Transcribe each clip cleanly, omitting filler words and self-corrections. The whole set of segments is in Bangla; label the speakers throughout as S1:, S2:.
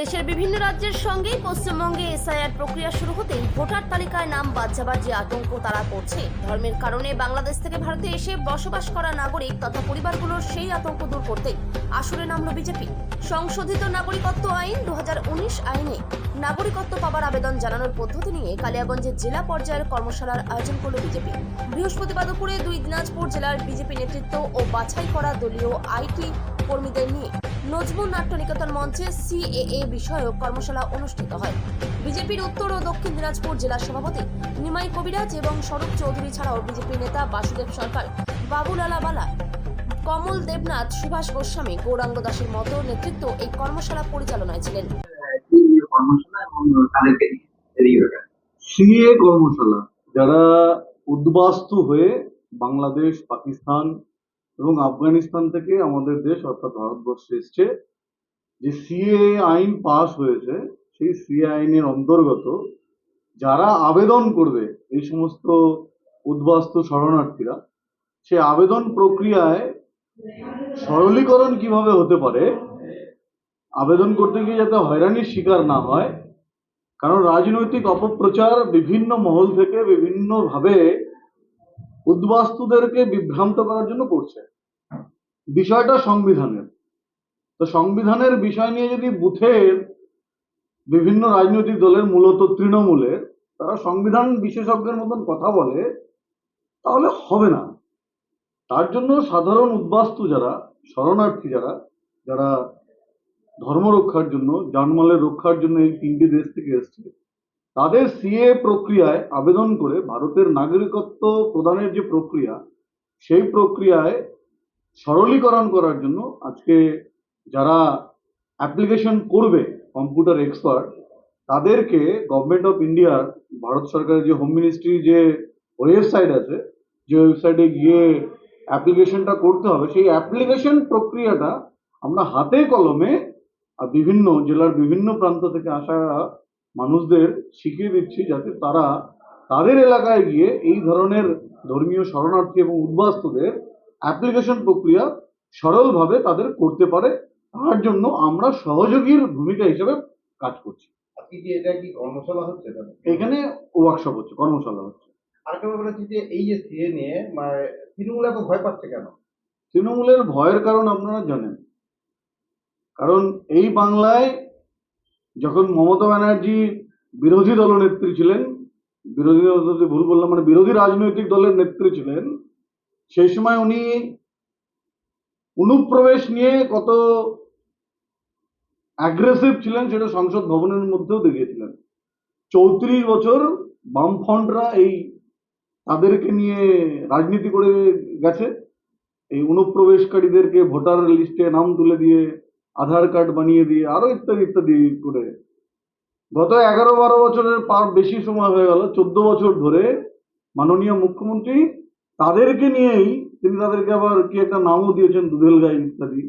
S1: দেশের বিভিন্ন রাজ্যের সঙ্গে পশ্চিমবঙ্গে এসআইআর প্রক্রিয়া শুরু হতেই ভোটার তালিকায় নাম বাদ যাবার যে আতঙ্ক তারা করছে, ধর্মের কারণে বাংলাদেশ থেকে ভারতে এসে বসবাস করা নাগরিক তথা পরিবারগুলোর সেই আতঙ্ক দূর করতে আসরে নামল বিজেপি। সংশোধিত নাগরিকত্ব আইন 2019 আইনে নাগরিকত্ব পাবার আবেদন জানানোর পদ্ধতি নিয়ে কালিয়াগঞ্জের জেলা পর্যায়ের কর্মশালার আয়োজন করল বিজেপি। বৃহস্পতিবার দুপুরে দিনাজপুর জেলার বিজেপি নেতৃত্ব ও বাছাই করা দলীয় আইটি কর্মীদের নিয়ে নজমুল নাট্য নিকেতন মঞ্চে সিএএ বিষয়ক কর্মশালা অনুষ্ঠিত হয়। বিজেপির উত্তর ও দক্ষিণ দিনাজপুর জেলা সভাপতি নিমাই কবিরাজ এবং স্বরূপ চৌধুরী ছাড়াও বিজেপি নেতা বাসুদেব সরকার, বাবুলালা বালা, কমল দেবনাথ, সুভাষ গোস্বামী, গৌরাঙ্গ দাসের মতো নেতৃত্ব এই কর্মশালা পরিচালনায় ছিলেন।
S2: সিএ কর্মশালা যারা উদ্বাস্তু হয়ে বাংলাদেশ, পাকিস্তান এবং আফগানিস্তান থেকে আমাদের দেশ অর্থাৎ ভারতবর্ষে এসছে, যে সিএ আইন পাস হয়েছে সেই সিএ আইনের অন্তর্গত যারা আবেদন করবে, এই সমস্ত উদ্বাস্তু শরণার্থীরা, সে আবেদন প্রক্রিয়ায় সরলীকরণ কিভাবে হতে পারে, আবেদন করতে গিয়ে যাতে হয়রানির শিকার না হয়। কারণ রাজনৈতিক অপপ্রচার বিভিন্ন মহল থেকে বিভিন্নভাবে উদ্বাস্তুদেরকে বিভ্রান্ত করার জন্য করছে। বিষয়টা সংবিধানের, তো সংবিধানের বিষয় নিয়ে যদি বুথের বিভিন্ন রাজনৈতিক দলের, মূলত তৃণমূলের, তারা সংবিধান বিশেষজ্ঞের মতন কথা বলে, তাহলে হবে না। তার জন্য সাধারণ উদ্বাস্তু যারা, শরণার্থী যারা, যারা ধর্ম রক্ষার জন্য, জানমালের রক্ষার জন্য এই তিনটি দেশ থেকে এসছে, তাদের সিএ প্রক্রিয়ায় আবেদন করে ভারতের নাগরিকত্ব প্রদানের যে প্রক্রিয়া, সেই প্রক্রিয়ায় সরলীকরণ করার জন্য আজকে যারা অ্যাপ্লিকেশন করবে, কম্পিউটার এক্সপার্ট, তাদেরকে গভর্নমেন্ট অফ ইন্ডিয়ার, ভারত সরকারের যে হোম মিনিস্ট্রির যে ওয়েবসাইট আছে, যে ওয়েবসাইটে গিয়ে অ্যাপ্লিকেশনটা করতে হবে, সেই অ্যাপ্লিকেশন প্রক্রিয়াটা আমরা হাতে কলমে আর বিভিন্ন জেলার বিভিন্ন প্রান্ত থেকে আসা মানুষদের শিখিয়ে দিচ্ছি, যাতে তারা তাদের এলাকায় গিয়ে এই ধরনের ধর্মীয় শরণার্থী এবং উদ্বাস্তুদের অ্যাপ্লিকেশন প্রক্রিয়া সরলভাবে তাদের করতে পারে। তার জন্য আমরা সহযোগীর ভূমিকা হিসেবে কাজ করছি।
S3: এটা কি কর্মশালা হচ্ছে?
S2: এখানে ওয়ার্কশপ হচ্ছে, কর্মশালা হচ্ছে।
S3: আরেকটা ব্যাপার হচ্ছে যে এই যে সিএ নিয়ে তৃণমূল এত ভয় পাচ্ছে কেন?
S2: তৃণমূলের ভয়ের কারণ আপনারা জানেন। কারণ এই বাংলায় যখন মমতা ব্যানার্জি বিরোধী দলনেত্রী ছিলেন, বিরোধী ভুল বললাম, মানে বিরোধী রাজনৈতিক দলের নেত্রী ছিলেন, সেই সময় উনি অনুপ্রবেশ নিয়ে কত অ্যাগ্রেসিভ ছিলেন সেটা সংসদ ভবনের মধ্যেও দেখিয়েছিলেন। 34 বছর বামফ্রন্টরা এই তাদেরকে নিয়ে রাজনীতি করে গেছে। এই অনুপ্রবেশকারীদেরকে ভোটার লিস্টে নাম তুলে দিয়ে, আধার কার্ড বানিয়ে দিয়ে, আরো ইত্যাদি ইত্যাদি করে গত 11-12 বছরের বেশি সময় হয়ে গেল, 14 বছর ধরে মাননীয় মুখ্যমন্ত্রী তাদেরকে নিয়েই, তিনি তাদেরকে আবার কি একটা নামও দিয়েছেন, দুধেল গাই ইত্যাদি।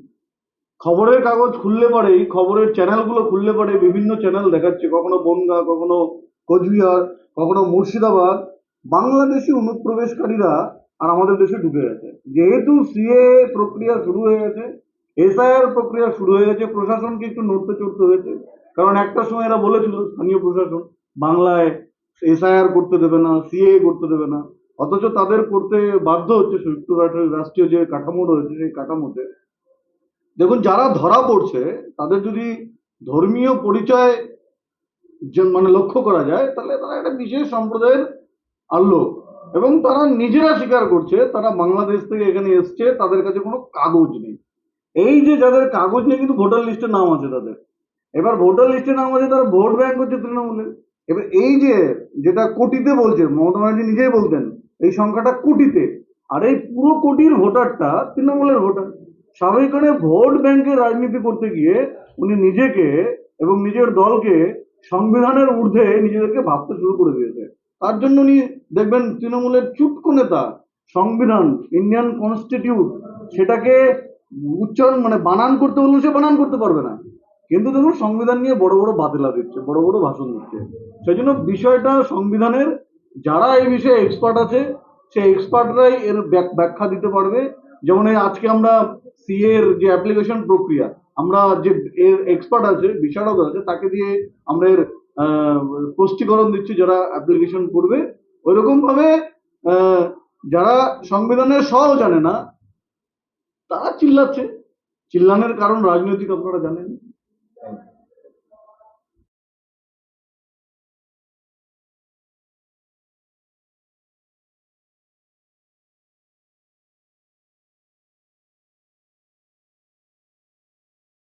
S2: খবরের কাগজ খুললে পরেই, খবরের চ্যানেলগুলো খুললে পরে বিভিন্ন চ্যানেল দেখাচ্ছে, কখনো বনগাঁ, কখনো কোচবিহার, কখনো মুর্শিদাবাদ, বাংলাদেশি অনুপ্রবেশকারীরা আর আমাদের দেশে ঢুকে গেছে। যেহেতু সিএ প্রক্রিয়া শুরু হয়ে গেছে, এসআইআর প্রক্রিয়া শুরু হয়ে গেছে, প্রশাসনকে একটু নড়তে চড়তে হয়েছে। কারণ একটা সময় এরা বলেছিল, স্থানীয় প্রশাসন, বাংলায় এসআইআর করতে দেবে না, সিএ করতে দেবে না, অথচ তাদের করতে বাধ্য হচ্ছে। সংযুক্ত রাষ্ট্রীয় যে কাঠামো রয়েছে, সেই কাঠামোতে দেখুন, যারা ধরা পড়ছে তাদের যদি ধর্মীয় পরিচয় মানে লক্ষ্য করা যায়, তাহলে তারা একটা বিশেষ সম্প্রদায়ের লোক, এবং তারা নিজেরা স্বীকার করছে তারা বাংলাদেশ থেকে এখানে এসছে, তাদের কাছে কোনো কাগজ নেই। এই যে যাদের কাগজ নেই কিন্তু ভোটার লিস্টে নাম আছে তাদের, এবার ভোটার লিস্টে নাম আছে, তারা ভোট ব্যাংক হচ্ছে তৃণমূলের। এবার এই যে যেটা কোটিতে বলছে, মমতা ব্যানার্জি নিজেই বলতেন এই সংখ্যাটা কোটিতে, আর এই পুরো কোটির ভোটারটা তৃণমূলের ভোটার। স্বাভাবিকভাবে ভোট ব্যাংকের রাজনীতি করতে গিয়ে উনি নিজেকে এবং নিজের দলকে সংবিধানের ঊর্ধ্বে নিজেদেরকে ভাবতে শুরু করে দিয়েছে। তার জন্য উনি দেখবেন তৃণমূলের চুটকো নেতা সংবিধান, ইন্ডিয়ান কনস্টিটিউট, সেটাকে উচ্চারণ মানে বানান করতে বললে সে বানান করতে পারবে না, কিন্তু দেখুন সংবিধান নিয়ে বড় বড় বাতেলা দিচ্ছে, বড় বড় ভাষণ দিচ্ছে। সেই জন্য বিষয়টা সংবিধানের, যারা এই বিষয়ে এক্সপার্ট আছে, সেই এক্সপার্টরাই এর ব্যাখ্যা দিতে পারবে। যেমন এই আজকে আমরা সিএ এর যে অ্যাপ্লিকেশন প্রক্রিয়া, আমরা যে এর এক্সপার্ট আছে, বিশারদ আছে, তাকে দিয়ে আমরা এর স্পষ্টীকরণ দিচ্ছি যারা অ্যাপ্লিকেশন করবে। ওইরকম ভাবে যারা সংবিধানের সও জানে না তারা চিল্লাচ্ছে। চিল্লানোর কারণ রাজনৈতিক, আপনারা জানেন।